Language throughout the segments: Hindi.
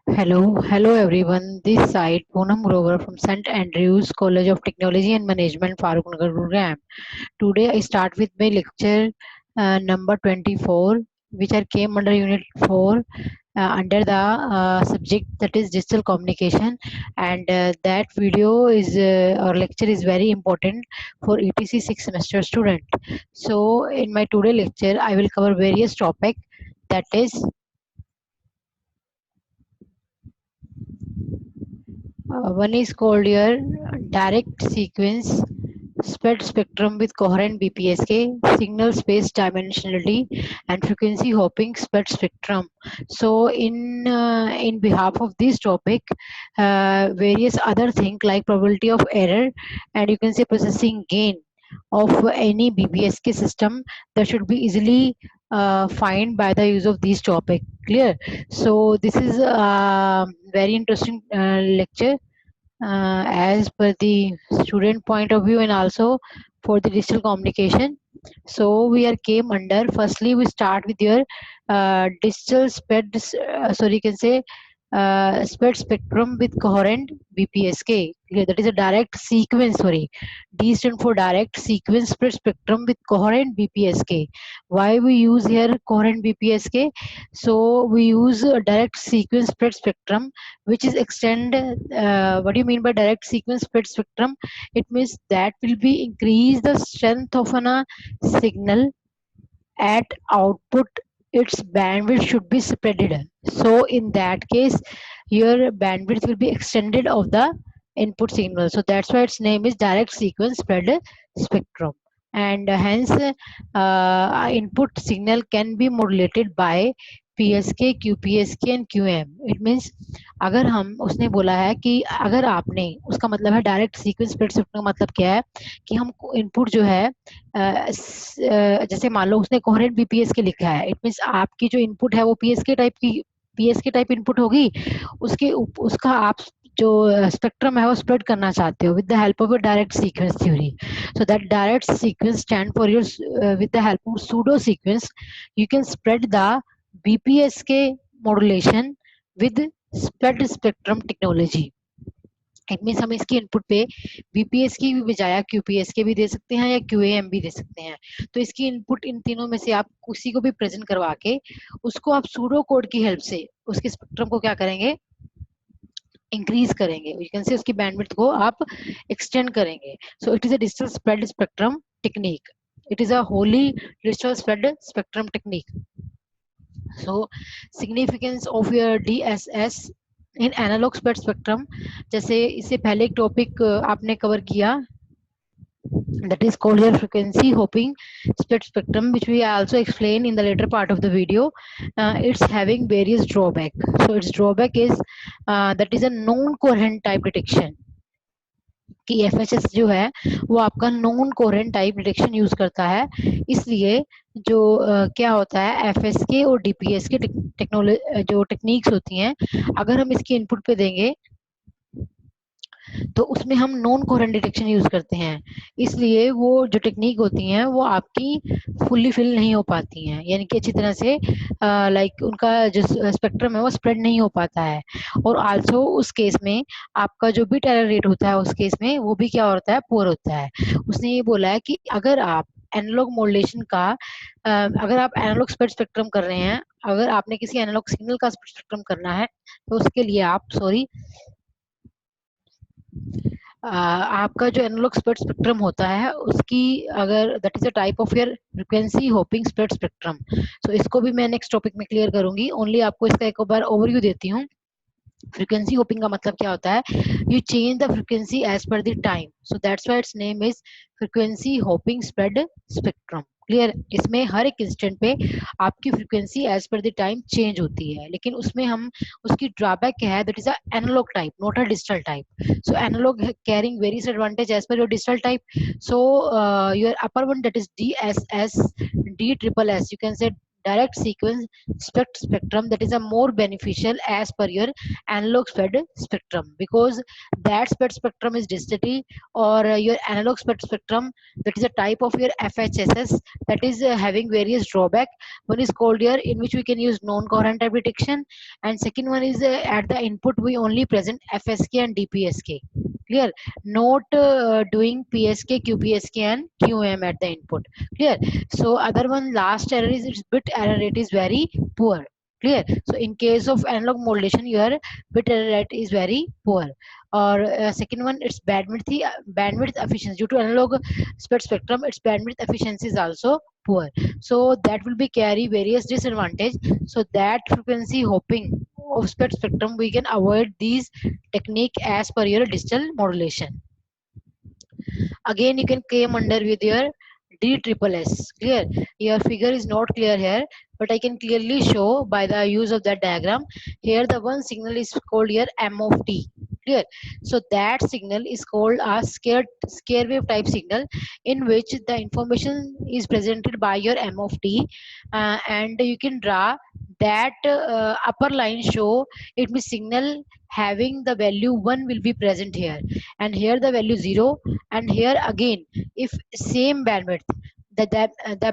Hello everyone. This side Poonam Grover from St. Andrews College of Technology and Management, Farooqnagar, Gurugram. Today I start with my lecture number 24, which I came under Unit 4 under the subject that is digital communication, and that video is or lecture is very important for ETC 6 semester student. So in my today lecture, I will cover various topic, that is one is called your direct sequence spread spectrum with coherent BPSK, signal space dimensionality, and frequency hopping spread spectrum. So, in behalf of this topic, various other things like probability of error and you can say processing gain of any BPSK system that should be easily find by the use of these topic. Clear? So, this is a very interesting lecture as per the student point of view and also for the digital communication. So we are came under, firstly we start with your digital spread, sorry you can say spread spectrum with coherent BPSK. Okay, that is a direct sequence, sorry, D stand for direct sequence spread spectrum with coherent BPSK. Why we use here coherent BPSK? So we use a direct sequence spread spectrum which is extend, what do you mean by direct sequence spread spectrum? It means that will be increase the strength of an signal at output, its bandwidth should be spreaded. So in that case your bandwidth will be extended of the input signal, so that's why its name is direct sequence spread spectrum. And hence input signal can be modulated by PSK, QPSK and QM. It means अगर हम उसने बोला है कि अगर आपने उसका मतलब है डायरेक्ट सीक्वेंस स्प्रेड शिफ्ट का मतलब क्या है कि हम इनपुट जो है जैसे मान लो उसने कोहेरेंट बीपीएस के लिखा है, इट मीन्स आपकी जो इनपुट है वो पीएसके टाइप इनपुट होगी, उसका आप जो स्पेक्ट्रम है वो स्प्रेड करना चाहते हो with the help of a direct sequence theory. So that direct sequence stand for your with the help of pseudo sequence you can spread the BPSK modulation with spread spectrum technology. It means हम इसकी इनपुट पे बीपीएस की भी बजाय क्यूपीएस के भी दे सकते हैं या क्यूएएम भी दे सकते हैं. तो इसकी इनपुट इन तीनों में से आप किसी को भी प्रेजेंट करवा के उसको आप सूडो कोड की हेल्प से उसके स्पेक्ट्रम को क्या करेंगे, इंक्रीज करेंगे, यू कैन से उसकी बैंडविड्थ को आप एक्सटेंड करेंगे. So it is a digital spread spectrum technique. It is a wholly digital spread spectrum technique. So significance of your DSS in analog spread spectrum, जैसे इससे पहले एक टॉपिक आपने कवर किया, that is called your frequency hopping split spectrum, which we also explain in the later part of the video. It's having various drawback. So its drawback is that is a non coherent type detection, कि FHS जो है वो आपका non coherent type detection use करता है. इसलिए जो क्या होता है FSK और DPS के टेक्नोलॉजी जो टेक्निक्स होती हैं, अगर हम इसके इनपुट पे देंगे तो उसमें हम नॉन कोहेरेंट डिटेक्शन यूज करते हैं. इसलिए वो जो टेक्निक होती हैं वो आपकी फुल्ली फिल नहीं हो पाती हैं, यानी कि अच्छी तरह से लाइक उनका जो स्पेक्ट्रम है वो स्प्रेड नहीं हो पाता है. और आल्सो उस केस में आपका जो बिट एरर रेट होता है उस केस में वो भी क्या होता है, पुअर होता है. उसने ये बोला है कि अगर आप एनालॉग मॉड्यूलेशन का अगर आप एनालॉग स्प्रेड स्पेक्ट्रम कर रहे हैं, अगर आपने किसी एनालॉग सिग्नल का स्पेक्ट्रम करना है तो उसके लिए आप सॉरी आपका जो एनालॉग स्प्रेड स्पेक्ट्रम होता है उसकी अगर that is a type of your frequency hopping spread spectrum. So इसको भी मैं नेक्स्ट टॉपिक में क्लियर करूंगी. ओनली आपको इसका एक बार ओवरव्यू देती हूँ. फ्रीक्वेंसी होपिंग का मतलब क्या होता है, you change the frequency as per the time, so that's why its name is frequency hopping spread spectrum. Clear? इसमें हर एक इंस्टेंट पे आपकी frequency as per the time change होती है, लेकिन उसमें हम उसकी ड्रॉबैक क्या है, that is a analog type not a digital type. So analog carrying various advantage as per your digital type. So your upper one that is DSS, D triple S, you can say direct sequence spectrum that is a more beneficial as per your analog spectrum, because that spectrum is digitally, or your analog spectrum that is a type of your FHSS that is having various drawback. One is called here in which we can use non-coherent type detection, and second one is at the input we only present FSK and DPSK. Clear? Not doing PSK, QPSK and QM at the input. Clear? So other one last error is its bit error rate is very poor. Clear? So in case of analog modulation, your bit error rate is very poor. Or second one, its bandwidth efficiency due to analog spectrum, its bandwidth efficiency is also poor. So that will be carry various disadvantage. So that frequency hopping of spectrum, we can avoid these technique as per your digital modulation. Again, you can came under with your D triple S. Clear? Your figure is not clear here, but I can clearly show by the use of that diagram. Here the one signal is called here M of T. Clear? So that signal is called a scare wave type signal, in which the information is presented by your M of T, and you can draw that upper line show it means signal having the value 1 will be present here, and here the value 0, and here again if same bandwidth, the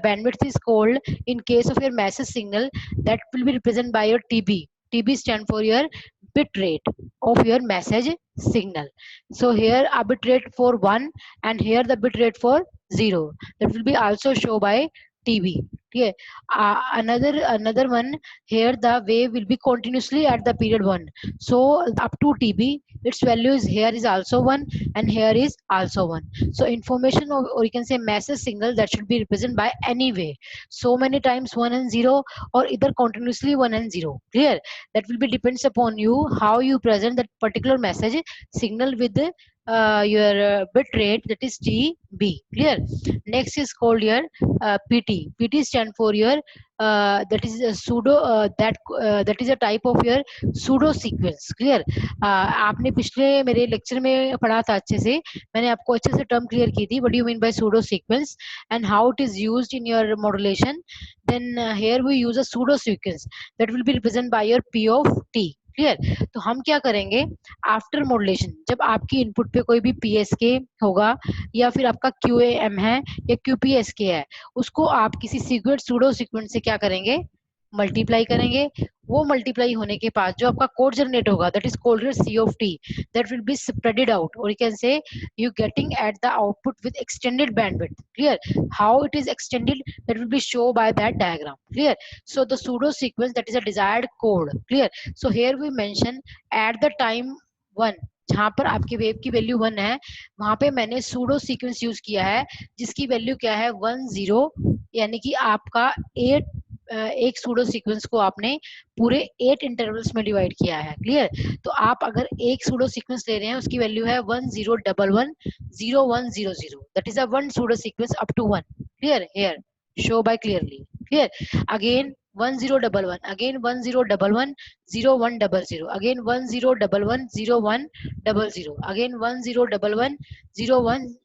bandwidth is called in case of your message signal that will be represented by your TB stand for your bit rate of your message signal. So here a bit rate for 1 and here the bit rate for 0, that will be also show by TB. Okay. Another one, here the wave will be continuously at the period 1, so up to TB its value is here is also 1 and here is also 1. So information or you can say message signal that should be represented by any way, so many times 1 and 0 or either continuously 1 and 0. Clear? That will be depends upon you how you present that particular message signal with your bit rate, that is TB. Clear? Next is called your PT stand for your that is a pseudo that is a type of your pseudo sequence. Clear? आपने पिछले मेरे लेक्चर में पढ़ा था अच्छे से, मैंने आपको अच्छे से टर्म क्लियर की थी, what do you mean by pseudo sequence and how it is used in your modulation. Then here we use a pseudo sequence that will be represented by your P of T. Clear? तो हम क्या करेंगे आफ्टर मॉड्यूलेशन, जब आपकी इनपुट पे कोई भी PSK होगा या फिर आपका QAM है या QPSK है, उसको आप किसी सीक्वेंस सूडो सीक्वेंस से क्या करेंगे मल्टीप्लाई करेंगे. वो मल्टीप्लाई होने के बाद जो आपका कोड जनरेट होगा that is called C of T, that will be spreaded out, or you can say you getting at the output with extended bandwidth. Clear? How it is extended, that will be shown by that diagram. Clear? So the pseudo sequence, that is a desired code. Clear? So here we mention at the time 1, जहां पर आपकी वेव की वैल्यू 1 है, वहां पे मैंने सूडो सीक्वेंस यूज किया है जिसकी वैल्यू क्या है 1 0, यानी कि आपका 8 एक सूडो सीक्वेंस को आपने पूरे 8 इंटरवल्स में डिवाइड किया है. क्लियर? तो आप अगर एक सूडो सीक्वेंस ले रहे हैं उसकी वैल्यू है 10110100, that is a one pseudo sequence up to 1. Clear? Here show by clearly. Clear? Again 1011, again 1011 0100, again 1011 0100, again 1011 0100.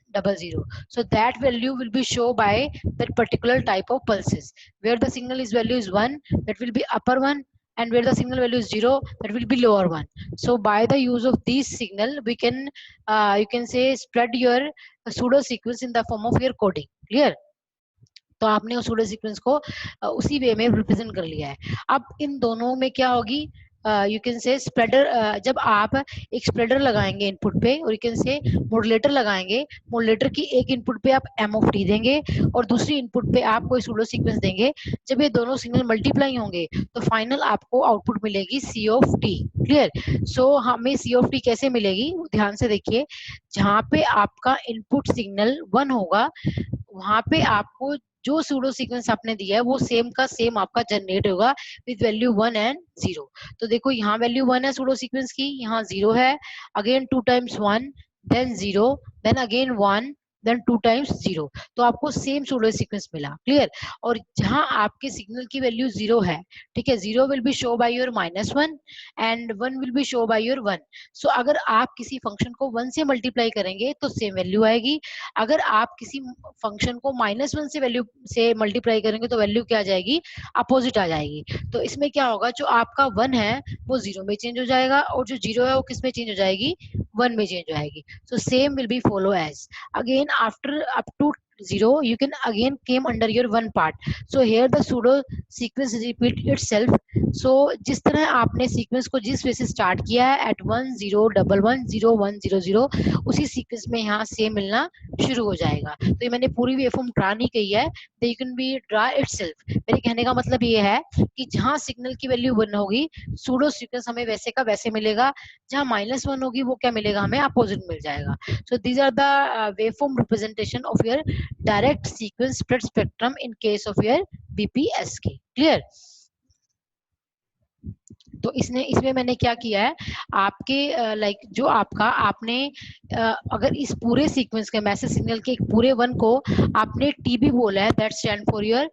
So that value will be shown by that particular type of pulses. Where the signal is value is 1, that will be upper one, and where the signal value is 0, that will be lower one. So by the use of these signal, we can you can say spread your pseudo sequence in the form of your coding. Clear? तो आपने उस सूडो सीक्वेंस को उसी वे में रिप्रेजेंट कर लिया है. अब इन दोनों में क्या होगी, यू कैन से स्प्रेडर, जब आप एक स्प्रेडर लगाएंगे इनपुट पे और यू कैन से मॉड्यूलेटर लगाएंगे, मॉड्यूलेटर की एक इनपुट पे आप M of T देंगे और दूसरी इनपुट पे आप कोई सूडो सीक्वेंस देंगे. जब ये दोनों सिग्नल मल्टीप्लाई होंगे तो फाइनल आपको आउटपुट मिलेगी C of T. क्लियर? सो हमें C of T कैसे मिलेगी, ध्यान से देखिए. जहां पे आपका इनपुट सिग्नल 1 होगा वहां पे आपको जो सूडो सीक्वेंस आपने दिया है वो सेम का सेम आपका जनरेट होगा विद वैल्यू 1 एंड 0. तो देखो यहाँ वैल्यू 1 है सूडो सीक्वेंस की, यहाँ 0 है, again 2 times 1 then 0 then again 1 then 2 times 0, तो आपको सेम सूडो सीक्वेंस मिला, क्लियर। और जहां आपके सिग्नल की वैल्यू 0 है, ठीक है, 0 will be show by your -1 and 1 will be show by your 1। सो अगर आप किसी फंक्शन को 1 से मल्टीप्लाई करेंगे तो सेम वैल्यू आएगी, अगर आप किसी फंक्शन को -1 से वैल्यू से मल्टीप्लाई करेंगे तो वैल्यू क्या आ जाएगी, अपोजिट आ जाएगी। तो इसमें क्या होगा, जो आपका 1 है वो 0 में चेंज हो जाएगा और जो 0 है वो किस में चेंज हो जाएगी, 1 में चेंज हो जाएगी। So same will be follow as again after up to 0 you can again came under your one part, so here the pseudo sequence repeat itself। so जिस तरह आपने सीक्वेंस को जिस वे से स्टार्ट किया है एट 1 0 1 1 0 1 0 0, उसी सीक्वेंस में यहाँ सेम मिलना शुरू हो जाएगा। तो ये मैंने पूरी वेवफॉर्म ड्रा नहीं की है, तो you can be draw itself. मेरे कहने का मतलब ये है कि जहाँ सिग्नल की वैल्यू 1 होगी सूडो सीक्वेंस हमें वैसे का वैसे मिलेगा, जहाँ -1 होगी वो क्या मिलेगा, हमें अपोजिट मिल जाएगा। So these are the waveform representation of your direct sequence spread spectrum in case of your BPSK. Clear? तो इसमें मैंने क्या किया है, आपके लाइक जो आपका आपने अगर इस पूरे सीक्वेंस के मैसेज सिग्नल के एक पूरे 1 को आपने टीबी बोला है, that stand for your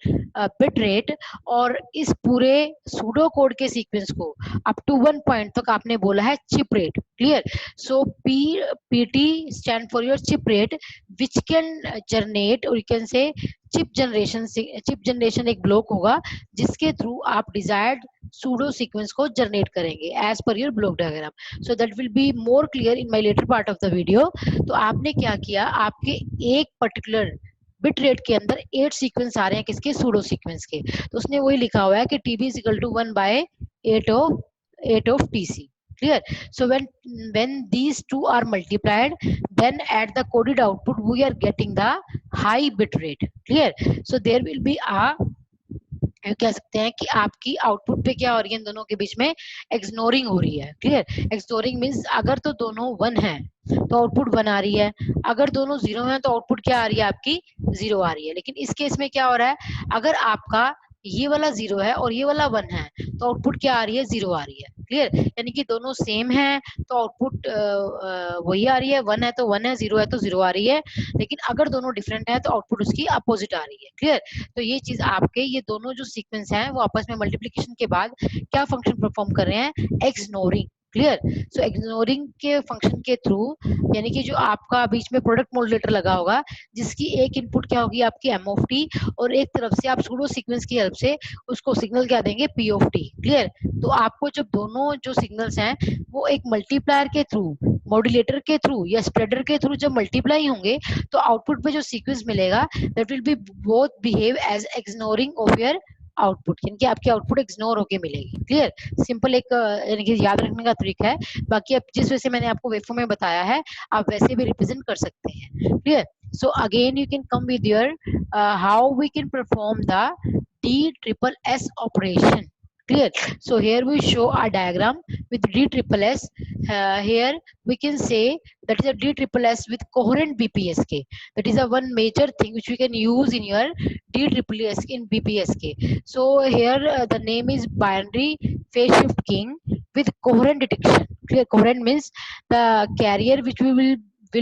bit rate, और इस पूरे सूडो कोड के सीक्वेंस को अप टू 1 पॉइंट तक आपने बोला है chip rate, clear. So PT stand for your chip rate which can generate, और you can say chip generation एक ब्लॉक होगा जिसके थ्रू आप डिजायर्ड सूडो सीक्वेंस को जनरेट करेंगे as per your block diagram. So that will be more clear in my letter part of the video. तो आपने क्या किया, आपके एक पर्टिकुलर बिट रेट के अंदर 8 सीक्वेंस आ रहे हैं किसके, सूडो सीक्वेंस के, तो उसने वही लिखा हुआ है कि TB is equal to 1/8 of TC, clear। So when these two are multiplied, then at the coded output we are getting the high bit rate, clear। So there will be a, कह सकते हैं कि आपकी आउटपुट पे क्या हो रही है, इन दोनों के बीच में एक्सनोरिंग हो रही है, क्लियर। एक्सनोरिंग मींस अगर तो दोनों 1 है तो आउटपुट 1 आ रही है, अगर दोनों 0 है तो आउटपुट क्या आ रही है, आपकी 0 आ रही है। लेकिन इस केस में क्या हो रहा है, अगर आपका ये वाला 0 है और ये वाला 1 है तो आउटपुट क्या आ रही है, 0 आ रही है, क्लियर। यानी कि दोनों सेम है तो आउटपुट वही आ रही है, 1 है तो 1 है, 0 है तो 0 आ रही है। लेकिन अगर दोनों डिफरेंट है तो आउटपुट उसकी अपोजिट आ रही है, क्लियर। तो ये चीज आपके ये दोनों जो सीक्वेंस हैं वो आपस में मल्टीप्लिकेशन के बाद क्या फंक्शन परफॉर्म कर रहे हैं, एक्सनोरिंग, क्लियर। सो एक्सनोरिंग के फंक्शन के थ्रू, यानी कि जो आपका बीच में प्रोडक्ट मॉड्यूलेटर लगा होगा जिसकी एक इनपुट क्या होगी, आपकी एम ऑफ टी, और एक तरफ से आप सूडो सीक्वेंस की हेल्प से उसको सिग्नल क्या देंगे, पी ऑफ टी, क्लियर। तो आपको जब दोनों जो सिग्नल्स हैं वो एक मल्टीप्लायर के थ्रू, मॉड्यूलेटर के थ्रू या स्प्रेडर के थ्रू जब मल्टीप्लाई होंगे तो आउटपुट पे जो सीक्वेंस मिलेगा that will be both behave as XNORing of your output, यानी कि आपकी आउटपुट इग्नोर होके मिलेगी, क्लियर। सिंपल एक यानी कि याद रखने का तरीका है। बाकी अब जिस वजह से मैंने आपको वेवफॉर्म में बताया है आप वैसे भी रिप्रेजेंट कर सकते हैं, clear. So again you can come with your how we can perform the DSS operation, clear। So here we show a diagram with DSS. Here we can say that is a DSS with coherent BPSK. That is a one major thing which we can use in your DSS in BPSK. So here the name is binary phase shift king with coherent detection, clear। Coherent means the carrier which we will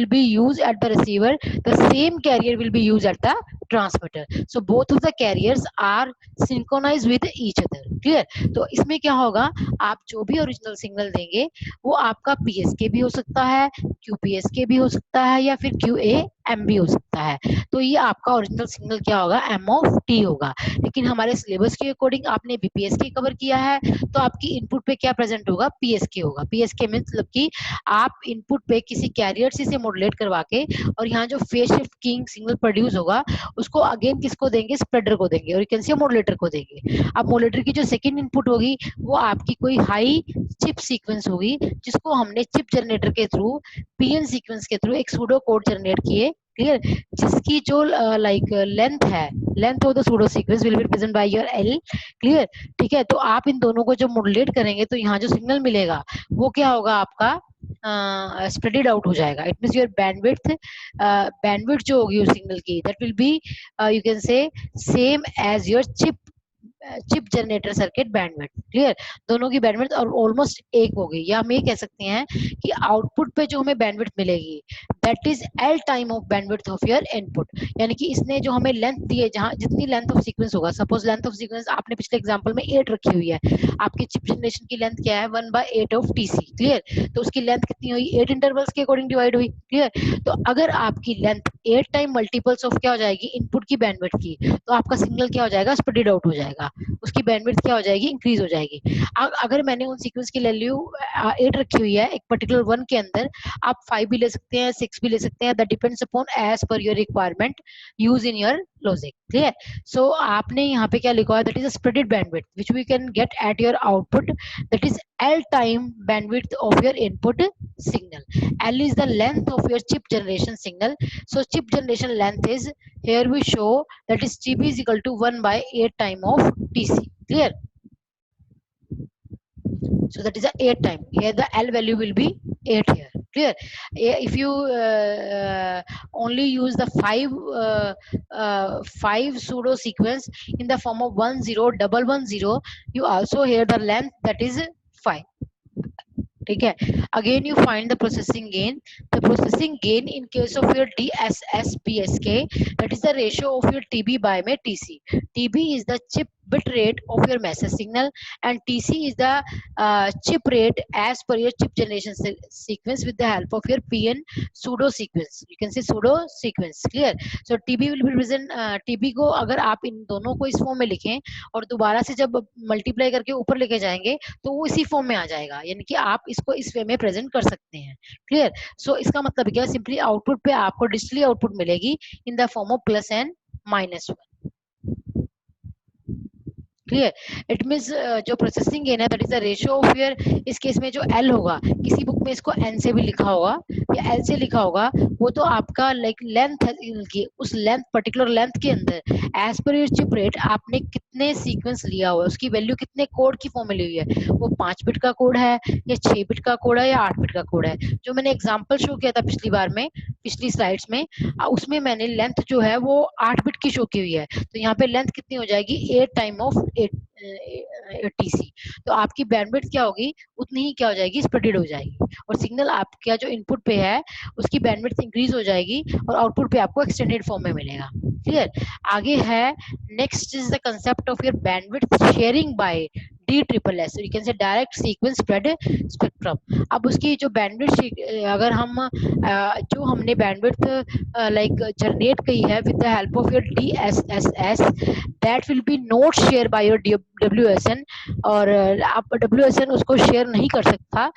be used at the receiver, the same carrier will be used at the transmitter। So both of the carriers are synchronized with each other, clear। तो इसमें क्या होगा, आप जो भी ओरिजिनल सिग्नल देंगे वो आपका PSK भी हो सकता है, QPSK भी हो सकता है, या फिर QAM भी हो सकता है। तो ये आपका ओरिजिनल सिग्नल क्या होगा, M of T होगा। लेकिन हमारे सिलेबस के अकॉर्डिंग आपने BPSK कवर किया है तो आपकी इनपुट पे क्या प्रेजेंट होगा, PSK होगा। PSK मतलब कि आप इनपुट पे किसी कैरियर से मॉड्यूलेट करवा के और यहाँ जो phase shift king signal produce होगा उसको अगेन किसको देंगे, स्प्रेडर को देंगे, और यू कैन से मॉड्यूलेटर को देंगे। अब मॉड्यूलेटर की जो सेकंड इनपुट होगी वो आपकी कोई हाई चिप सीक्वेंस होगी जिसको हमने चिप जनरेटर के थ्रू, PN सीक्वेंस के थ्रू एक सूडो कोड जनरेट किए, क्लियर। जिसकी जो लाइक लेंथ है, length of the pseudo sequence will be represent by your L, clear. ठीक है, तो आप इन दोनों को जब मॉड्यूलेट करेंगे तो यहाँ जो सिग्नल मिलेगा वो क्या होगा, आपका स्प्रेडेड आउट हो जाएगा। इट मींस योर बैंडविड्थ जो होगी उस सिग्नल की that will be you can say same as your chip generator circuit bandwidth, clear. दोनों की बैंडविड्थ और ऑलमोस्ट एक हो गई, या हम ये कह सकते हैं कि आउटपुट पे जो हमें बैंडविड्थ मिलेगी that is L time of bandwidth of your input. यानी कि इसने जो हमें लेंथ दी है, जहां जितनी लेंथ ऑफ सीक्वेंस होगा, सपोज लेंथ ऑफ सीक्वेंस आपने पिछले एग्जांपल में 8 रखी हुई है, आपकी चिप जनरेशन की लेंथ क्या है 1/8 ऑफ टीसी, क्लियर। तो उसकी लेंथ कितनी हुई, 8 इंटरवल्स के अकॉर्डिंग डिवाइड हुई, क्लियर। तो अगर आपकी लेंथ 8 टाइम मल्टीपल्स ऑफ क्या हो जाएगी, इनपुट की बैंडविड्थ की, तो आपका सिग्नल क्या हो जाएगा, स्प्रेड आउट हो जाएगा, उसकी बैंडविड्थ क्या हो जाएगी, इंक्रीज हो जाएगी। अगर मैंने उन सीक्वेंस की वैल्यू 8 रखी हुई है एक पर्टिकुलर वन के अंदर, आप 5 भी ले सकते हैं, 6 भी ले सकते हैं, that depends upon as per your requirement use in your logic, clear. So आपने यहाँ पे क्या लिखा है, that is a spreaded bandwidth which we can get at your output, that is L time bandwidth of your input signal. L is the length of your chip generation signal. So chip generation length is, here we show that is TB is equal to 1/8 time of TC, clear. So that is a 8 time, here the L value will be 8 here, clear. If you only use the 5 pseudo sequence in the form of 10110, you also hear the length that is 5, ठीक है। Again you find the processing gain, the processing gain in case of your DSSPSK, that is the ratio of your TB by में TC। TB is the chip bit rate of your message signal and TC is the chip rate as per your chip generation sequence with the help of your PN pseudo sequence, you can say pseudo sequence, clear. So TB will be present, TB को अगर आप इन दोनों को इस फॉर्म में लिखें और दोबारा से जब मल्टीप्लाई करके ऊपर लेके जाएंगे तो वो इसी फॉर्म में आ जाएगा, यानी कि आप इसको इस वे में प्रेजेंट कर सकते हैं, क्लियर। सो इसका मतलब क्या, सिंपली आउटपुट पे आपको डिजिटली आउटपुट मिलेगी in the form of plus and minus one, clear. It means जो प्रोसेसिंग गेन है that is the ratio of your, इस केस में जो एल होगा, किसी बुक में इसको एन से भी लिखा होगा या एल से लिखा होगा, वो तो आपका लाइक लेंथ है की, उस लेंथ पर्टिकुलर लेंथ के अंदर as per your chip rate आपने कितने सीक्वेंस लिया हुआ है, उसकी वैल्यू कितने कोड की फॉर्म में ली हुई है, वो 5 बिट का कोड है या 6 बिट का कोड है या 8 बिट का कोड है। जो मैंने एग्जाम्पल शो किया था पिछली बार में, पिछली स्लाइड्स में, उसमें मैंने लेंथ जो है वो 8 बिट की शो की हुई है, तो यहाँ पे लेंथ कितनी हो जाएगी, 8 टाइम ऑफ 8 TC। तो आपकी बैंडविड्थ क्या होगी, उतनी ही क्या हो जाएगी, स्प्रेडेड हो जाएगी, और सिग्नल आपका जो इनपुट पे है उसकी बैंडविड्थ इंक्रीज हो जाएगी और आउटपुट पे आपको एक्सटेंडेड फॉर्म में मिलेगा, क्लियर। आगे है, next is the concept of your bandwidth sharing by DSSS, you can say direct sequence spread spectrum. अब उसकी जो बैंडविड्थ, अगर हम जो हमने बैंडविड्थ लाइक जनरेट की है with the help of your DSSS, that will B not share by your WSN, और आप WSN उसको शेयर नहीं कर सकता,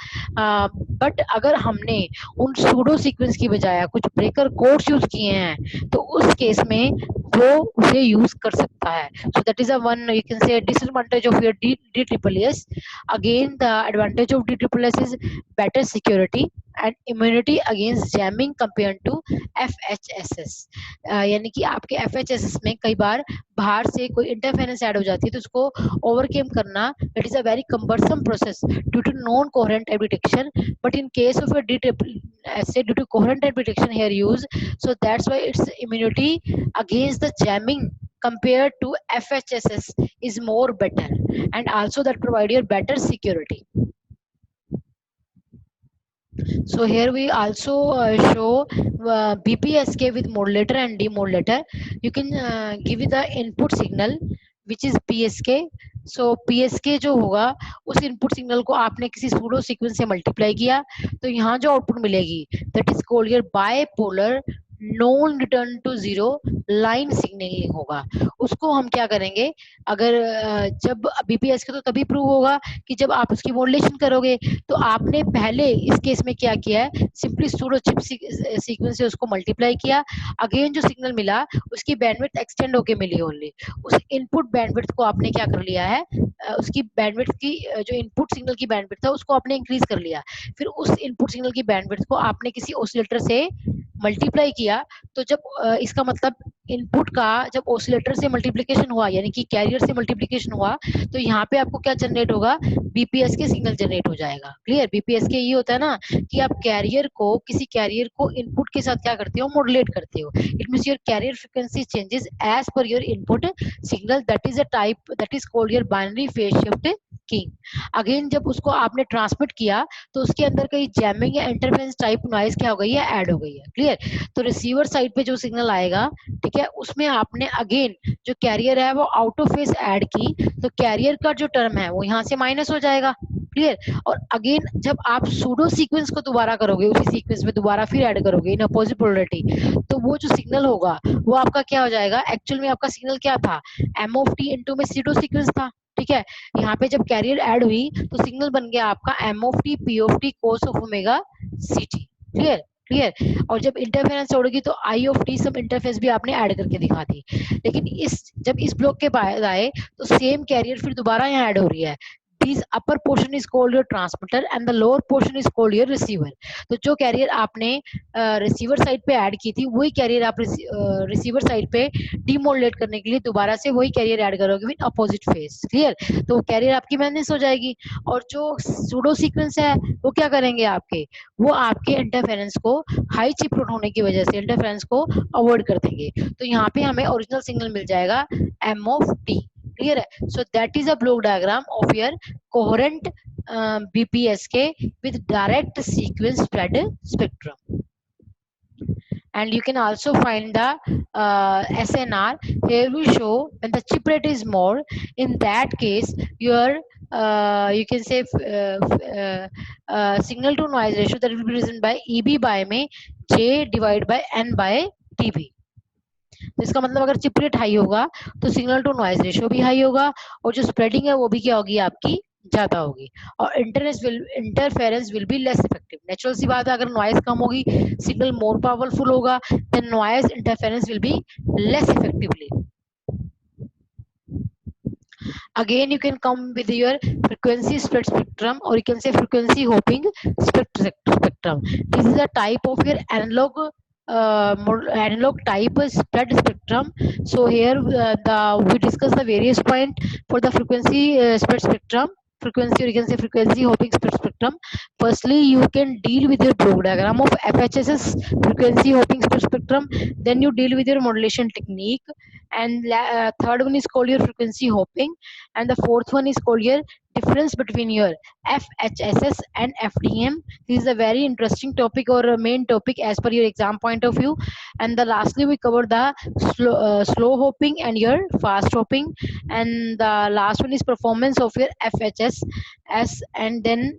बट अगर हमने उन सूडो सीक्वेंस की बजाय कुछ ब्रेकर कोड्स यूज किए हैं तो उस केस में वो उसे यूज कर सकता है। So that is a one, you can से, disadvantage of your DSSS। Again the advantage of DSSS is better security and immunity against jamming compared to FHSS। यानी कि आपके FHSS में कई बार बाहर से कोई इंटरफेरेंस ऐड हो जाती है तो उसको ओवरकम करना, it is a very cumbersome process due to non coherent type detection, but in case of a DSSS due to coherent type detection here used, so that's why its immunity against the jamming compared to FHSS is more better, and also that provide your better security. So here we also show BPSK with modulator and demodulator. You can give it the input signal which is PSK. So PSK जो होगा उस इनपुट सिग्नल को आपने किसी सूडो सीक्वेंस से मल्टीप्लाई किया तो यहाँ जो आउटपुट मिलेगी that is called your bipolar non return to zero line signalling होगा। उसको हम क्या करेंगे, अगर जब बीपीएस के तो तभी प्रूव होगा कि जब आप उसकी मॉड्यूलेशन करोगे। तो आपने पहले इस केस में क्या किया है, सिंपली सूडो चिप सीक्वेंस से उसको मल्टीप्लाई किया, अगेन जो सिग्नल मिला उसकी बैंडविड्थ एक्सटेंड होके मिली ओनली, उस इनपुट बैंडविड्थ को आपने क्या कर लिया है, उसकी बैंडविड्थ की जो इनपुट सिग्नल की बैंडविड्थ था उसको आपने इंक्रीज कर लिया, फिर उस इनपुट सिग्नल की बैंडविड्थ को आपने किसी ऑसिलेटर से मल्टीप्लाई किया। तो जब इसका मतलब इनपुट का जब ऑसिलेटर से मल्टीप्लिकेशन हुआ यानी कि कैरियर से मल्टीप्लिकेशन हुआ तो यहाँ पे आपको क्या जनरेट होगा, बीपीएस के सिग्नल जनरेट हो जाएगा। क्लियर, बीपीएस के ये होता है ना कि आप कैरियर को किसी कैरियर को इनपुट के साथ क्या करते हो, मॉड्यूलेट करते हो। It means your carrier frequency changes as per your input signal, that is a type, that is called your binary phase shift breaking. Again जब उसको आपने ट्रांसमिट किया तो उसके अंदर कहीं जैमिंग या इंटरफेरेंस टाइप नॉइज क्या हो गई है, ऐड हो गई है। क्लियर? तो रिसीवर साइड पे जो सिग्नल आएगा, ठीक है, उसमें आपने अगेन जो कैरियर है वो आउट ऑफ फेज ऐड की, तो कैरियर का जो टर्म है वो यहाँ से माइनस हो जाएगा। क्लियर? और अगेन जब आप सूडो सीक्वेंस को दोबारा करोगे, उसी सीक्वेंस में दोबारा फिर ऐड करोगे इन अपोजिट पोलरिटी, तो वो जो सिग्नल होगा वो आपका क्या हो जाएगा, एक्चुअल में आपका सिग्नल क्या था, एम ऑफ टी इंटू में सीडो सीक्वेंस था। ठीक है, यहाँ पे जब कैरियर ऐड हुई तो सिग्नल बन गया आपका m of t p of t cos of omega c t. Clear? Clear? और जब इंटरफेरेंस छोड़ेगी तो आई ऑफ टी सब इंटरफेस भी आपने ऐड करके दिखा दी। लेकिन इस जब इस ब्लॉक के बाद आए तो सेम कैरियर फिर दोबारा यहाँ ऐड हो रही है। This upper portion is called your transmitter and the lower portion is called your receiver. तो जो कैरियर आपने रिसीवर साइड पे ऐड की थी वही कैरियर आप रिसीवर साइड पे डीमोडुलेट करने के लिए दोबारा से वही कैरियर ऐड करोगे विद अपोजिट फेस। क्लियर? तो कैरियर आपकी माइनस हो जाएगी और जो सूडो सीक्वेंस है वो क्या करेंगे आपके, वो आपके इंटरफेरेंस को हाई चिप रूट होने की वजह से इंटरफेरेंस को अवॉइड कर देंगे। तो यहाँ पे हमें ओरिजिनल सिग्नल मिल जाएगा एम ऑफ टी। क्लियर है? So that is a block diagram of your coherent BPSK with direct sequence spread spectrum. And you can also find the SNR. Here we show when the chip rate is more, in that case your you can say signal to noise ratio that will be represented by EB by में J divided by N by TB. तो इसका मतलब अगर चिप रेट हाई होगा तो सिग्नल टू नॉइज रेशियो भी हाई होगा और जो स्प्रेडिंग है वो भी क्या होगी आपकी, ज्यादा होगी, और interference will be less effective. Natural सी बात है, अगर नॉइज कम होगी सिग्नल मोर पावरफुल होगा, then noise interference will be less effectively. Again you can come with your frequency spread spectrum, or you can say frequency hopping spectrum. This is a type of your analog type spread spectrum. So here we discuss the various point for the frequency spread spectrum, frequency, or you can say frequency hopping spectrum. Firstly you can deal with your block diagram of FHSS frequency hopping spectrum, then you deal with your modulation technique, and third one is called your frequency hopping, and the fourth one is called your difference between your FHSS and FDM. This is a very interesting topic or a main topic as per your exam point of view. And the lastly we cover the slow hopping and your fast hopping, and the last one is performance of your FHSS, and then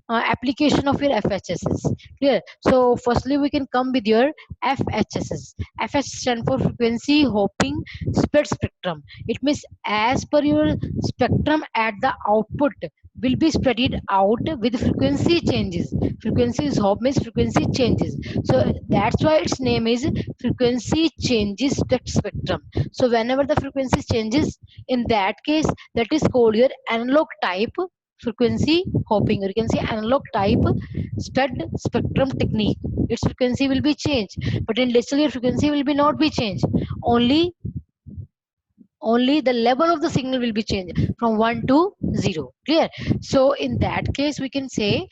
application of your FHSS. Clear? So firstly we can come with your FHSS. FHSS stand for frequency hopping spread spectrum. It means as per your spectrum at the output will be spread it out with frequency changes. Frequency is hop means frequency changes. So that's why its name is frequency changes spectrum. So whenever the frequency changes, in that case that is called your analog type frequency hopping, or you can say analog type spread spectrum technique. Its frequency will be changed, but in digital frequency will be not be changed. Only the level of the signal will be changed from 1 to 0. Clear? So in that case we can say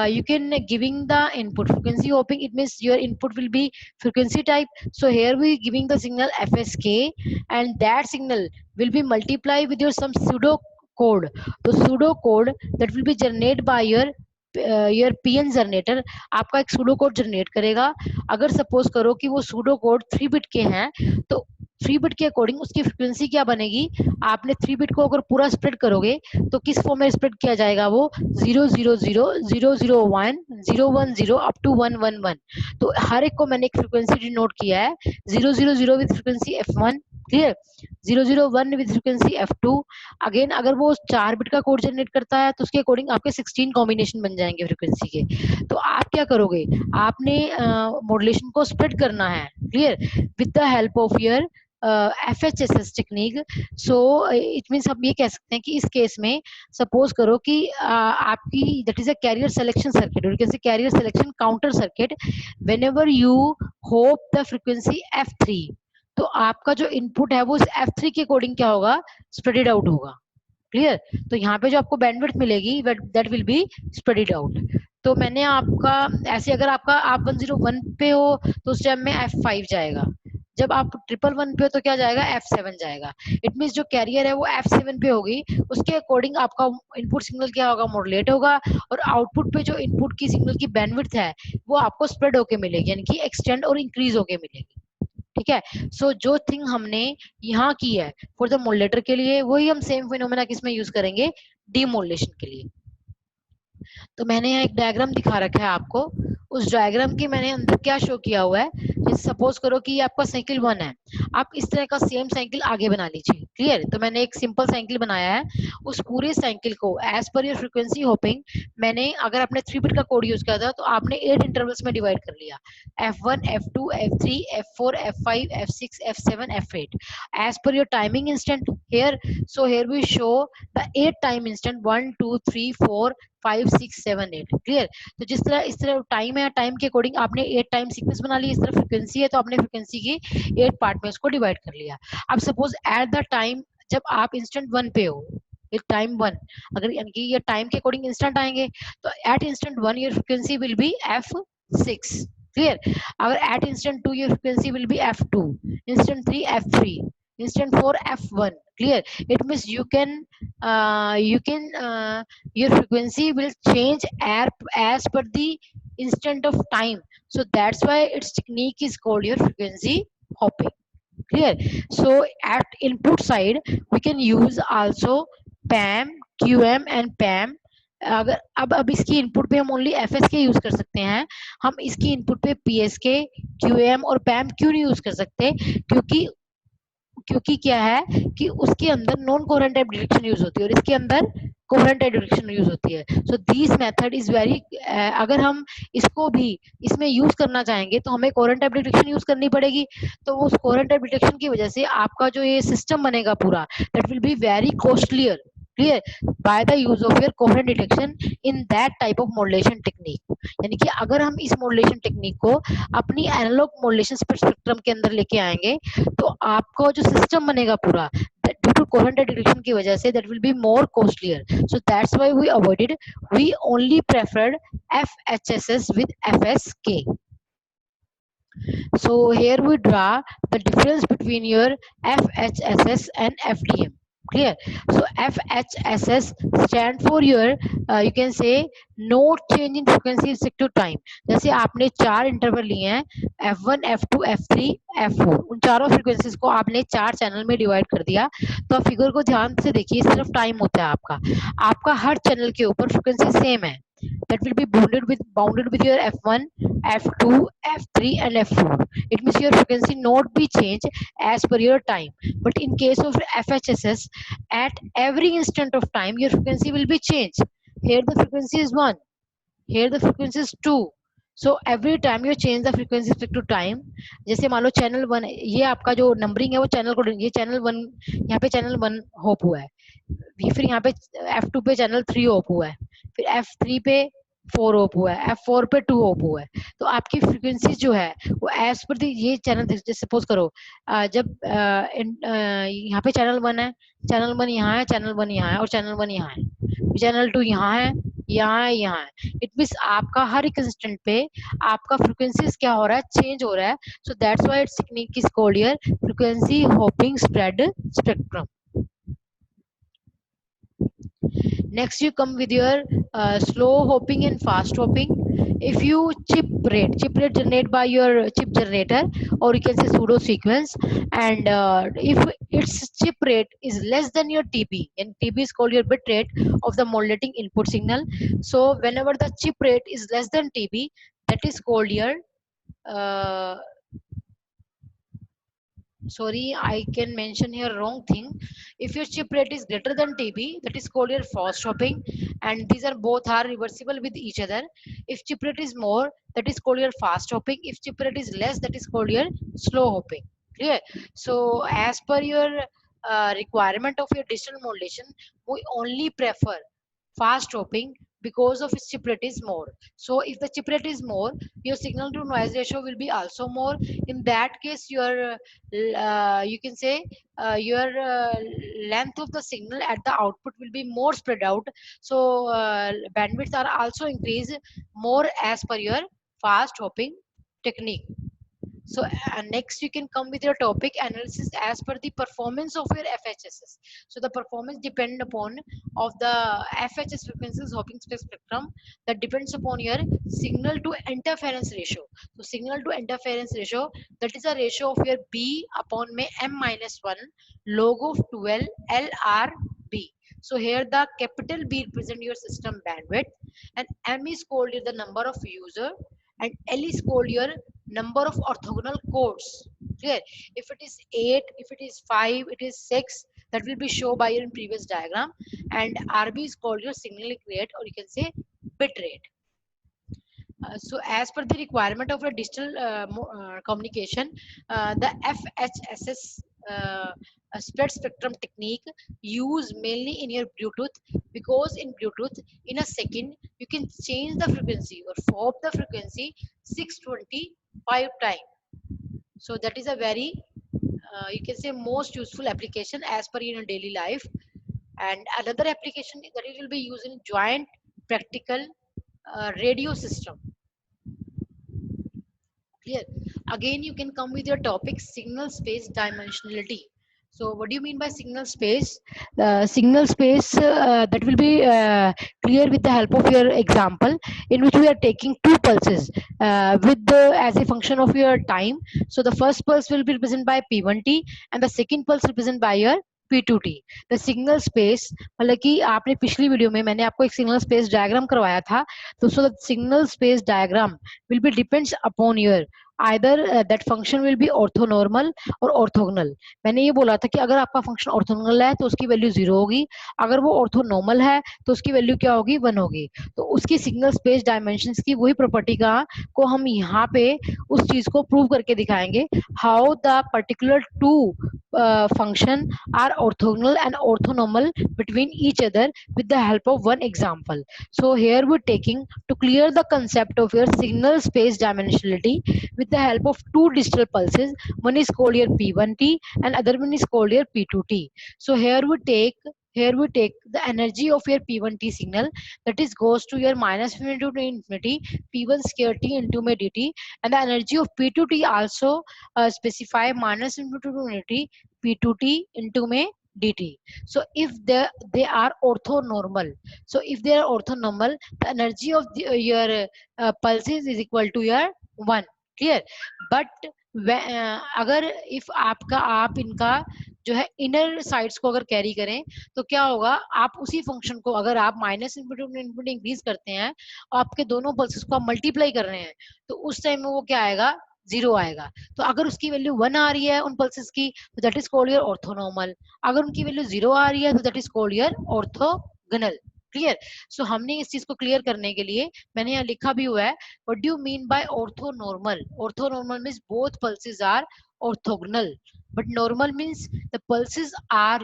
you can giving the input frequency hopping, it means your input will be frequency type. So here we giving the signal FSK, and that signal will be multiplied with your some pseudo code. The pseudo code that will be generated by your PN generator आपका एक सूडो कोड जनरेट करेगा। अगर सपोज करो कि वो सूडो कोड 3 बिट के हैं तो 3 बिट के अकॉर्डिंग उसकी फ्रीक्वेंसी क्या बनेगी, आपने 3 बिट को अगर पूरा स्प्रेड करोगे तो किस फॉर्म में स्प्रेड किया जाएगा, वो 0 0 0 0 0 1 0 1 0 अप टू 1 1 1। तो हर एक को मैंने एक फ्रीक्वेंसी डिनोट किया है, 0 0 0 with frequency f1, clear, 0 0 1 with frequency f2। Again अगर वो 4 बिट का कोड जनरेट करता है तो उसके अकॉर्डिंग आपके 16 कॉम्बिनेशन बन जाएंगे फ्रीक्वेंसी के। तो आप क्या करोगे, आपने मॉड्यूलेशन को स्प्रेड करना है, clear, with the help of your FHSS technique. So it means हम ये कह सकते हैं कि इस केस में सपोज करो कि आपकी that is a carrier selection circuit, और कैसे carrier selection counter circuit, whenever you hop the frequency f3, तो आपका जो इनपुट है वो इस f3 के अकॉर्डिंग क्या होगा, स्प्रेडेड आउट होगा। क्लियर? तो यहाँ पे जो आपको बैंडविड्थ मिलेगी that will B spreaded out. तो मैंने आपका ऐसे अगर आपका आप 101 पे हो तो उस टाइम में f5 जाएगा, जब आप 111 पे हो तो क्या जाएगा, F7 जाएगा। इट मीन जो कैरियर है वो F7 पे होगी, उसके अकॉर्डिंग आपका इनपुट सिग्नल क्या होगा, मॉड्यूलेट होगा, और आउटपुट पे जो इनपुट की सिग्नल की बैंडविड्थ है वो आपको स्प्रेड होके मिलेगी, यानी कि एक्सटेंड और इंक्रीज होके मिलेगी। ठीक है। सो जो थिंग हमने यहाँ की है फॉर द मोडुलेटर के लिए, वही हम सेम फिनोमेना किसमें यूज करेंगे, डीमोडुलेशन के लिए। तो मैंने यहाँ एक डायग्राम दिखा रखा है आपको, उस डायग्राम की मैंने अंदर क्या शो किया हुआ है, जैसे सपोज करो कि ये आपका साइकिल 1 है, आप इस तरह का सेम साइकिल आगे बना लीजिए। क्लियर। तो मैंने एक सिंपल साइकिल बनाया है, उस पूरे साइकिल को as per your frequency hopping, मैंने अगर आपने 3 बिट का कोड यूज किया था तो आपने 8 इंटरवल्स में डिवाइड कर लिया, F1 F2 F3 F4 F5 F6 F7 F8 as per your timing instant here. So here we show the 8 time instant 1 2 3 4 5 6 7 8। Clear. तो जिस तरह इस तरह टाइम है, टाइम के अकॉर्डिंग आपने 8 टाइम सीक्वेंस बना ली, इस तरह फ्रीक्वेंसी है तो आपने फ्रीक्वेंसी की 8 पार्ट में उसको डिवाइड कर लिया। अब सपोज एट द टाइम जब आप इंस्टेंट 1 पे हो, टाइम 1, अगर यानी कि ये टाइम के अकॉर्डिंग इंस्टेंट आएंगे, तो at instant 1 your frequency will be F6। Clear. अगर at instant 2 your frequency will be F2, instant 3 F3, instant 4 F1। clear। It means your frequency will change as per the instant of time, so that's why its technique is called your frequency hopping। clear। So at input side we can use also PAM, QM and PAM। अगर अब इसकी इनपुट पे हम ओनली FS के यूज कर सकते हैं, हम इसकी इनपुट पे PSK, QM और PAM क्यों नहीं यूज कर सकते, क्योंकि क्या है कि उसके अंदर non coherent type detection use होती है और इसके अंदर कोहेरेंट टाइप डिटेक्शन यूज होती है। So this method is very, अगर हम इसको भी इसमें यूज करना चाहेंगे तो हमें कोहेरेंट टाइप डिटेक्शन यूज करनी पड़ेगी। तो उस कोहेरेंट टाइप डिटेक्शन की वजह से आपका जो ये सिस्टम बनेगा पूरा, that will be very costlier. Clear. By the use of your coherent detection in that type of modulation technique, यानी कि अगर हम इस मॉड्यूलेशन टेक्निक को अपनी एनालॉग मॉड्यूलेशन स्पेक्ट्रम के अंदर लेके आएंगे तो आपको जो सिस्टम बनेगा पूरा ड्यू टू कोहेरेंट डिटेक्शन की वजह से that will be more costlier. So that's why we avoided, we only preferred FHSS with FSK। So here we draw the difference between your FHSS and FDM। clear। So FHSS stand for your you can say no change in frequency is to time। जैसे आपने 4 इंटरवल लिए हैं, F1 F2 F3 F4, उन चारों फ्रीक्वेंसीज को आपने 4 चैनल में डिवाइड कर दिया। तो फिगर को ध्यान से देखिए, सिर्फ टाइम होता है आपका हर चैनल के ऊपर फ्रीक्वेंसी सेम है, that will be bounded with your F1 F2 F3 and F4। it means your frequency not be changed as per your time, but in case of FHSS, at every instant of time your frequency will be changed। here the frequency is 1, here the frequency is 2, so every time you change the frequency respect to time। जैसे मान लो चैनल 1, ये आपका जो नंबरिंग है वो चैनल को, ये चैनल 1, यहाँ पे चैनल 1 होप हुआ है, फिर यहाँ पे F2 पे चैनल 3 होप हुआ है, फिर F3 पे 4 होप हुआ है, F4 पे 2 होप हुआ है। तो आपकी फ्रीक्वेंसी जो है वो एज पर ये चैनल, जैसे सपोज करो जब यहाँ पे चैनल 1 है, चैनल 1 यहाँ है, चैनल 1 यहाँ है और चैनल 1 यहाँ है, चैनल 2 यहाँ है, यहाँ है, यहाँ है। इट मीन्स आपका हर एक इंस्टेंट पे आपका फ्रीक्वेंसीज क्या हो रहा है, चेंज हो रहा है। सो that's why it's technique is called here frequency hopping spread spectrum. Next you come with your slow hopping and fast hopping। if you chip rate generate by your chip generator, or you can say pseudo sequence, and if its chip rate is less than your TB, and TB is called your bit rate of the modulating input signal, so whenever the chip rate is less than TB, that is called your uh, sorry, I can mention here wrong thing. If your chip rate is greater than TB, that is called your fast hopping, and these are both are reversible with each other. If chip rate is more, that is called your fast hopping. If chip rate is less, that is called your slow hopping। clear। So as per your requirement of your digital modulation, we only prefer fast hopping because of its chip rate is more। so if the chip rate is more, your signal to noise ratio will be also more। in that case your you can say your length of the signal at the output will be more spread out, so bandwidths are also increased more as per your fast hopping technique। So next you can come with your topic analysis as per the performance of your FHSS. So the performance depend upon of the FHS frequencies hopping space spectrum, that depends upon your signal to interference ratio. So signal to interference ratio, that is a ratio of your B upon may M minus 1 log of 12 LRB. So here the capital B represent your system bandwidth, and M is called the number of user, and L is called your number of orthogonal codes. Clear? If it is 8, if it is 5, it is 6, that will be shown by your previous diagram. And RB is called your signal rate, or you can say bit rate. So as per the requirement of a digital communication, the FHSS spread spectrum technique used mainly in your Bluetooth, because in Bluetooth in a second you can change the frequency or swap the frequency 625 times. So that is a very you can say most useful application as per your daily life. And another application that it will be used in joint practical radio system. Clear? Again you can come with your topic signal space dimensionality. So what do you mean by signal space? Signal space that will be clear with the help of your example, in which we are taking two pulses with the as a function of your time. So the first pulse will be represented by P1t, and the second pulse represented by your P2t. The signal space, मतलब कि आपने पिछली वीडियो में मैंने आपको एक सिग्नल स्पेस डायग्राम करवाया था, तो so the signal space diagram will be depends upon your either that function will be orthonormal और orthogonal. मैंने ये बोला था कि अगर आपका फंक्शन ऑर्थोगोनल है तो उसकी वैल्यू 0 होगी, अगर वो ऑर्थोनॉर्मल है तो उसकी वैल्यू क्या होगी, 1 होगी. तो उसकी सिग्नल स्पेस डायमेंशंस की वही प्रॉपर्टी का को हम यहाँ पे उस चीज को प्रूव करके दिखाएंगे, how the particular two function are orthogonal and orthonormal between each other with the help of one example. So here we're taking to clear the concept of your signal space dimensionality with the help of two digital pulses. One is called your P1t and other one is called your P2t. So here we take the energy of your P1t signal, that is goes to your minus infinity to infinity P1 square t into my dt, and the energy of P2t also specify minus infinity to infinity P2t into my dt. So if they are orthonormal, so if they are orthonormal, the energy of your pulses is equal to your 1. Clear? But अगर if आपका आप इनका जो है इनर साइड्स को अगर कैरी करें तो क्या होगा, आप उसी फंक्शन को अगर आप माइनस इनपुट इनपुट इंक्रीज करते हैं, आपके दोनों पल्सेस को आप मल्टीप्लाई कर रहे हैं, तो उस टाइम में वो क्या आएगा, 0 आएगा. तो अगर उसकी वैल्यू 1 आ रही है उन पल्सेस की, तो that is called your orthonormal. अगर उनकी वैल्यू 0 आ रही है तो that is called your orthogonal. Clear? So हमने इस चीज को क्लियर करने के लिए मैंने यहाँ लिखा भी हुआ है, what do you mean by orthonormal. Orthonormal means both pulses are orthogonal, but normal means the pulses are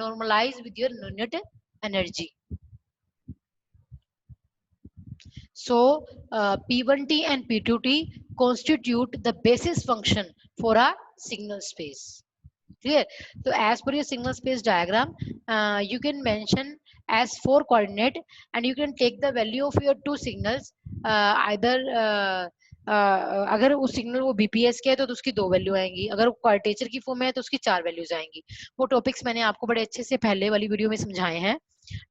normalized with your unit energy. So P1t and P2t constitute the basis function for a signal space. Clear? So as per your signal space diagram, you can mention as 4 coordinate, and you can take the value of your two signals, either अगर उस सिग्नल वो बीपीएस के है तो उसकी 2 वैल्यू आएंगी, अगर वो क्वाड्रेचर की फॉर्म में है तो उसकी 4 वैल्यूज आएंगी. वो टॉपिक्स मैंने आपको बड़े अच्छे से पहले वाली वीडियो में समझाए हैं.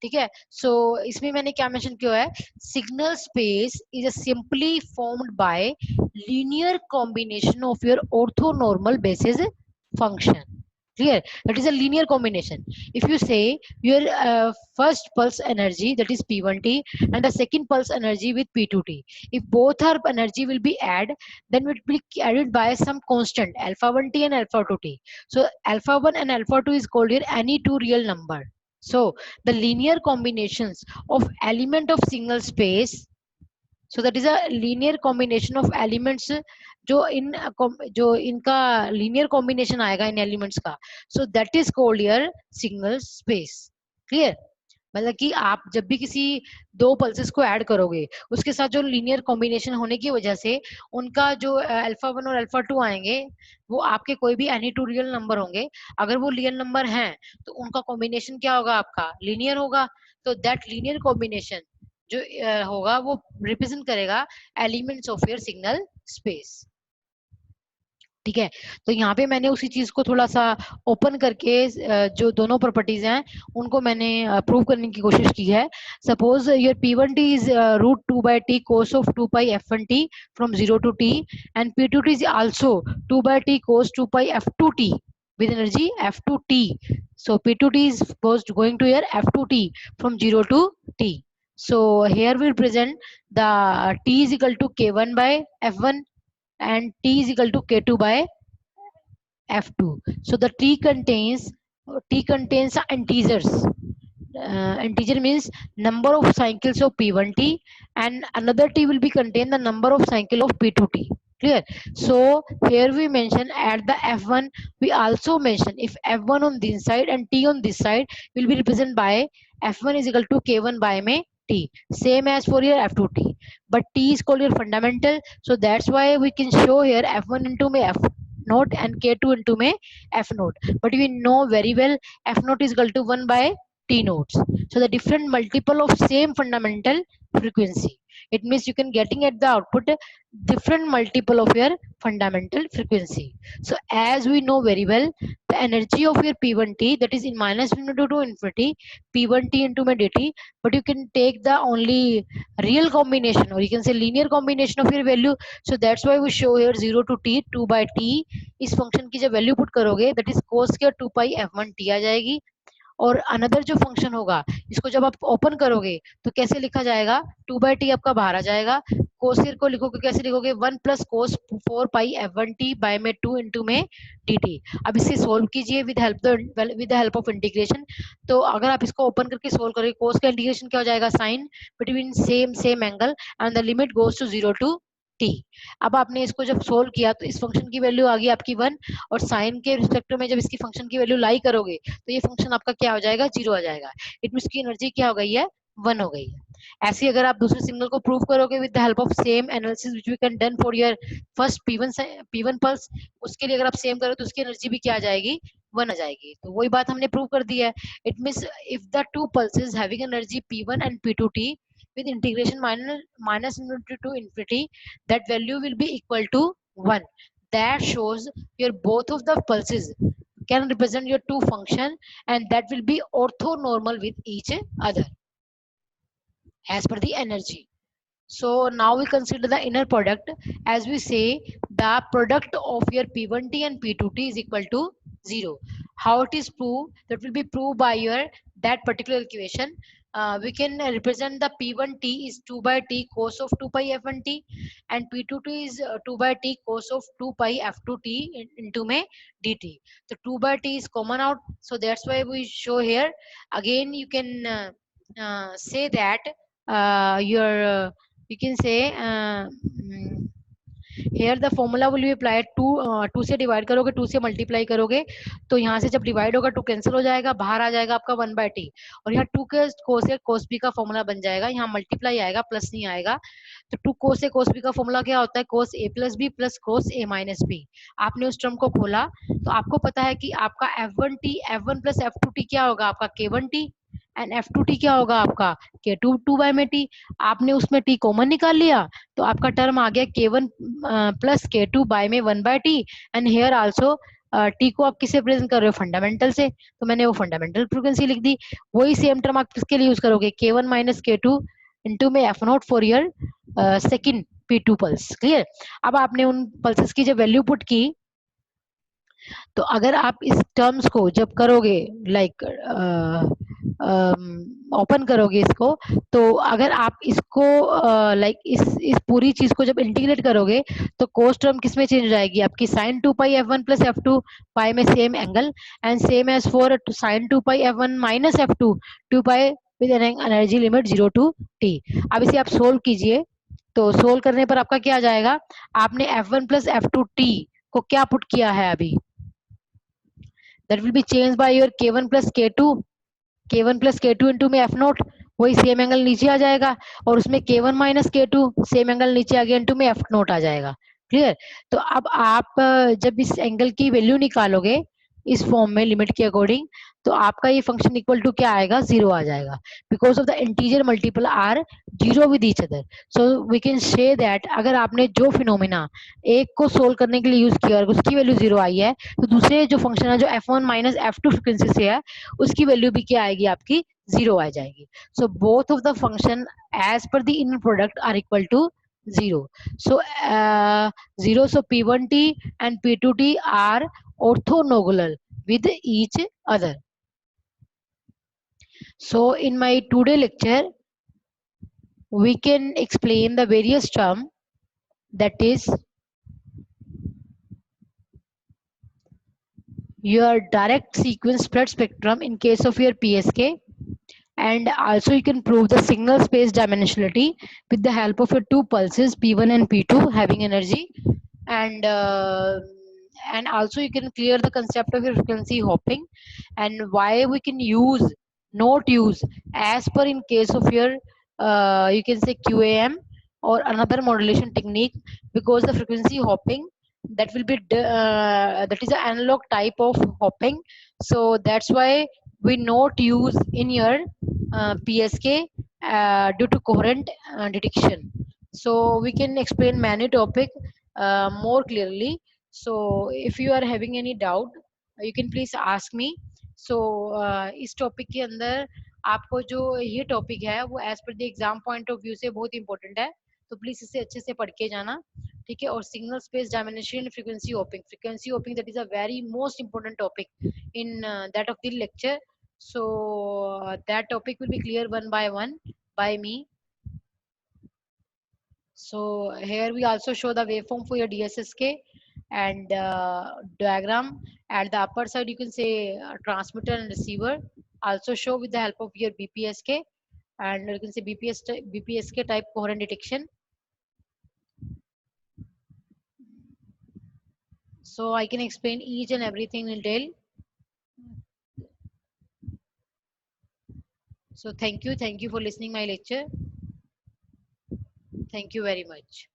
ठीक है? सो इसमें मैंने क्या मेंशन किया है, signal space is a simply formed by linear combination of your orthonormal basis function. Clear? That is a linear combination. If you say your first pulse energy, that is P1t, and the second pulse energy with P2t, if both are energy will be added, then it will be added by some constant alpha 1t and alpha 2t. So alpha 1 and alpha 2 is called your any two real number. So the linear combinations of element of single space, so that is a linear combination of elements जो इनका linear combination आएगा इन elements का, so that is called your signal space. Clear? मतलब कि आप जब भी किसी दो पल्सेस को ऐड करोगे, उसके साथ जो लीनियर कॉम्बिनेशन होने की वजह से उनका जो अल्फा 1 और अल्फा 2 आएंगे, वो आपके कोई भी एनी टू रियल नंबर होंगे. अगर वो रियल नंबर हैं तो उनका कॉम्बिनेशन क्या होगा, आपका लीनियर होगा. तो दैट लीनियर कॉम्बिनेशन जो होगा वो रिप्रेजेंट करेगा elements of your signal space. ठीक है। तो यहाँ पे मैंने उसी चीज को थोड़ा सा ओपन करके जो दोनों प्रॉपर्टीज हैं उनको मैंने प्रूव करने की कोशिश की है। Suppose your P1t is √2/t cos of 2 pi f1t from 0 to t, and P2t is also 2/t cos 2 pi f2t with energy f2t. So P2t is supposed going to your f2t from 0 to t. So here we present the t is equal to k1 by f1 and t is equal to k2 by f2. So the t contains integers. Integer means number of cycles of P1t, and another t will be contain the number of cycle of P2t. Clear? So here we mention at the f1, we also mention if f1 on this side and t on this side will be represented by f1 is equal to k1 by may t, same as for your f2t, but t is called your fundamental, so that's why we can show here f1 into may f naught and k2 into may f naught, but we know very well f naught is equal to 1 by t nodes. So the different multiple of same fundamental frequency, it means you can getting at the output different multiple of your fundamental frequency. So as we know very well, the energy of your P1t, that is in minus infinity to infinity P1t into my dt, but you can take the only real combination, or you can say linear combination of your value. So that's why we show here 0 to t 2 by t, इस फंक्शन की जब वैल्यू पुट करोगे that is cos square 2 pi f1t आ जाएगी। और अनदर जो फंक्शन होगा इसको जब आप ओपन करोगे तो कैसे लिखा जाएगा, 2/t आपका बाहर आ जाएगा, कोसेर को लिखोगे कैसे लिखोगे, 1 प्लस कोस 4 पाई f1t बाय में 2 इंटू में dt। अब इसे सोल्व कीजिए with the help of integration. तो अगर आप इसको ओपन करके सोल्व करोगे, कोस का इंटीग्रेशन क्या हो जाएगा, sine between same angle and the limit goes to 0 to t। अब आपने इसको जब सोल्व किया तो इस फंक्शन की वैल्यू आ गई आपकी 1, और साइन के रिस्पेक्ट में जब इसकी फंक्शन की वैल्यू लाई करोगे तो ये फंक्शन आपका क्या हो जाएगा, 0 आ जाएगा। इट मींस की एनर्जी क्या हो गई है, 1 हो गई है। ऐसे अगर आप दूसरे सिग्नल को प्रूव करोगे with the help of same analysis which we can done for your first P1 pulse, उसके लिए अगर आप सेम करो तो उसकी एनर्जी भी क्या आ जाएगी, 1 आ जाएगी। तो वही बात हमने प्रूव कर दी है। It means if the two pulses having energy P1 and P2t with integration minus infinity to infinity, that value will be equal to 1. That shows your both of the pulses can represent your two function, and that will be orthonormal with each other as per the energy. So now we consider the inner product. As we say, the product of your P1t and P2t is equal to 0. How it is proved? That will be proved by your that particular equation. We can represent the P1t is 2 by t cos of 2 pi f1t, and P2t is 2 by t cos of 2 pi f2t into may dt. So 2 by t is common out, so that's why we show here. Again you can say that your you can say here the formula will be applied to 2 से डिवाइड करोगे, 2 से मल्टीप्लाई करोगे तो यहाँ से जब डिवाइड होगा 2 कैंसिल हो जाएगा, बाहर आ जाएगा आपका 1/t, और यहाँ 2 के cos से cos b का फॉर्मूला बन जाएगा, यहाँ मल्टीप्लाई आएगा प्लस नहीं आएगा। तो 2 cos से cos b का फॉर्मूला क्या होता है, cos a plus b plus cos a minus b। आपने उस टर्म को खोला तो आपको पता है कि आपका f1t f1 प्लस f2t क्या होगा, आपका k1t, एंड f2t क्या होगा आपका k2 2 बाय में t। आपने उसमें t कॉमन निकाल लिया तो आपका टर्म आ गया k1 प्लस k2 बाय में 1/t, and hair also T को आप किसे प्रेजेंट कर रहे हो, फंडामेंटल से, तो मैंने वो फंडामेंटल फ्रीक्वेंसी लिख दी। वही सेम टर्म आप किसके लिए यूज करोगे, k1 माइनस k2 इंटू में f not for your second P2 pulse. Clear? अब आपने उन पल्सेस की जब वैल्यू पुट की तो अगर आप इस टर्म्स को जब करोगे लाइक ओपन करोगे इसको, तो अगर आप इसको लाइक इस पूरी चीज को जब इंटीग्रेट करोगे तो कोस टर्म किस में चेंज हो जाएगी आपकी, sin 2 pi f1 plus f2 pi में same angle, and same as for sin 2 pi f1 minus f2 2 pi with energy limit 0 to t। अब इसे आप सोल्व कीजिए तो सोल्व करने पर आपका क्या आ जाएगा, आपने f1 प्लस f2t को क्या पुट किया है अभी, that will be changed by your k1 plus k2 into में f नोट, वही सेम एंगल नीचे आ जाएगा, और उसमें k1 minus k2 same angle नीचे आ गया इंटू में f नोट आ जाएगा। क्लियर? तो अब आप जब इस एंगल की वैल्यू निकालोगे इस फॉर्म में लिमिट के अकॉर्डिंग, तो आपका ये फंक्शन इक्वल टू क्या आएगा, 0 आ जाएगा, because of the integer multiple are 0 with each other. So we can say that अगर आपने जो फिनोमिना एक को सोल्व करने के लिए यूज किया और उसकी वैल्यू 0 आई है, तो दूसरे जो फंक्शन है जो f1 माइनस f2 फ्रिक्वेंसी से है, उसकी वैल्यू भी क्या आएगी आपकी, 0 आ जाएगी। So both of the function as per the inner product are equal to 0. So 0, so P1t and P2t are orthogonal with each other. So in my today lecture, we can explain the various term, that is your direct sequence spread spectrum in case of your PSK, and also you can prove the signal space dimensionality with the help of your two pulses P1 and P2 having energy, and and also you can clear the concept of your frequency hopping and why we can use not use as per in case of your you can say QAM or another modulation technique, because the frequency hopping that will be that is an analog type of hopping, so that's why we not use in your PSK due to coherent detection. So we can explain many topic more clearly. So if you are having any doubt, you can please ask me. So इस टॉपिक के अंदर आपको जो ये टॉपिक है वो as per the exam point of view से बहुत इंपॉर्टेंट है, तो प्लीज इसे अच्छे से पढ़ के जाना, ठीक है। और signal space dimension, frequency hoping that is a very most important topic in that of the lecture. So that topic will be clear one by one by me. So here we also show the waveform for your DSSK and diagram. At the upper side, you can say transmitter and receiver. Also show with the help of your BPSK, and you can say BPSK type coherent detection. So I can explain each and everything in detail. So thank you for listening my lecture. Thank you very much.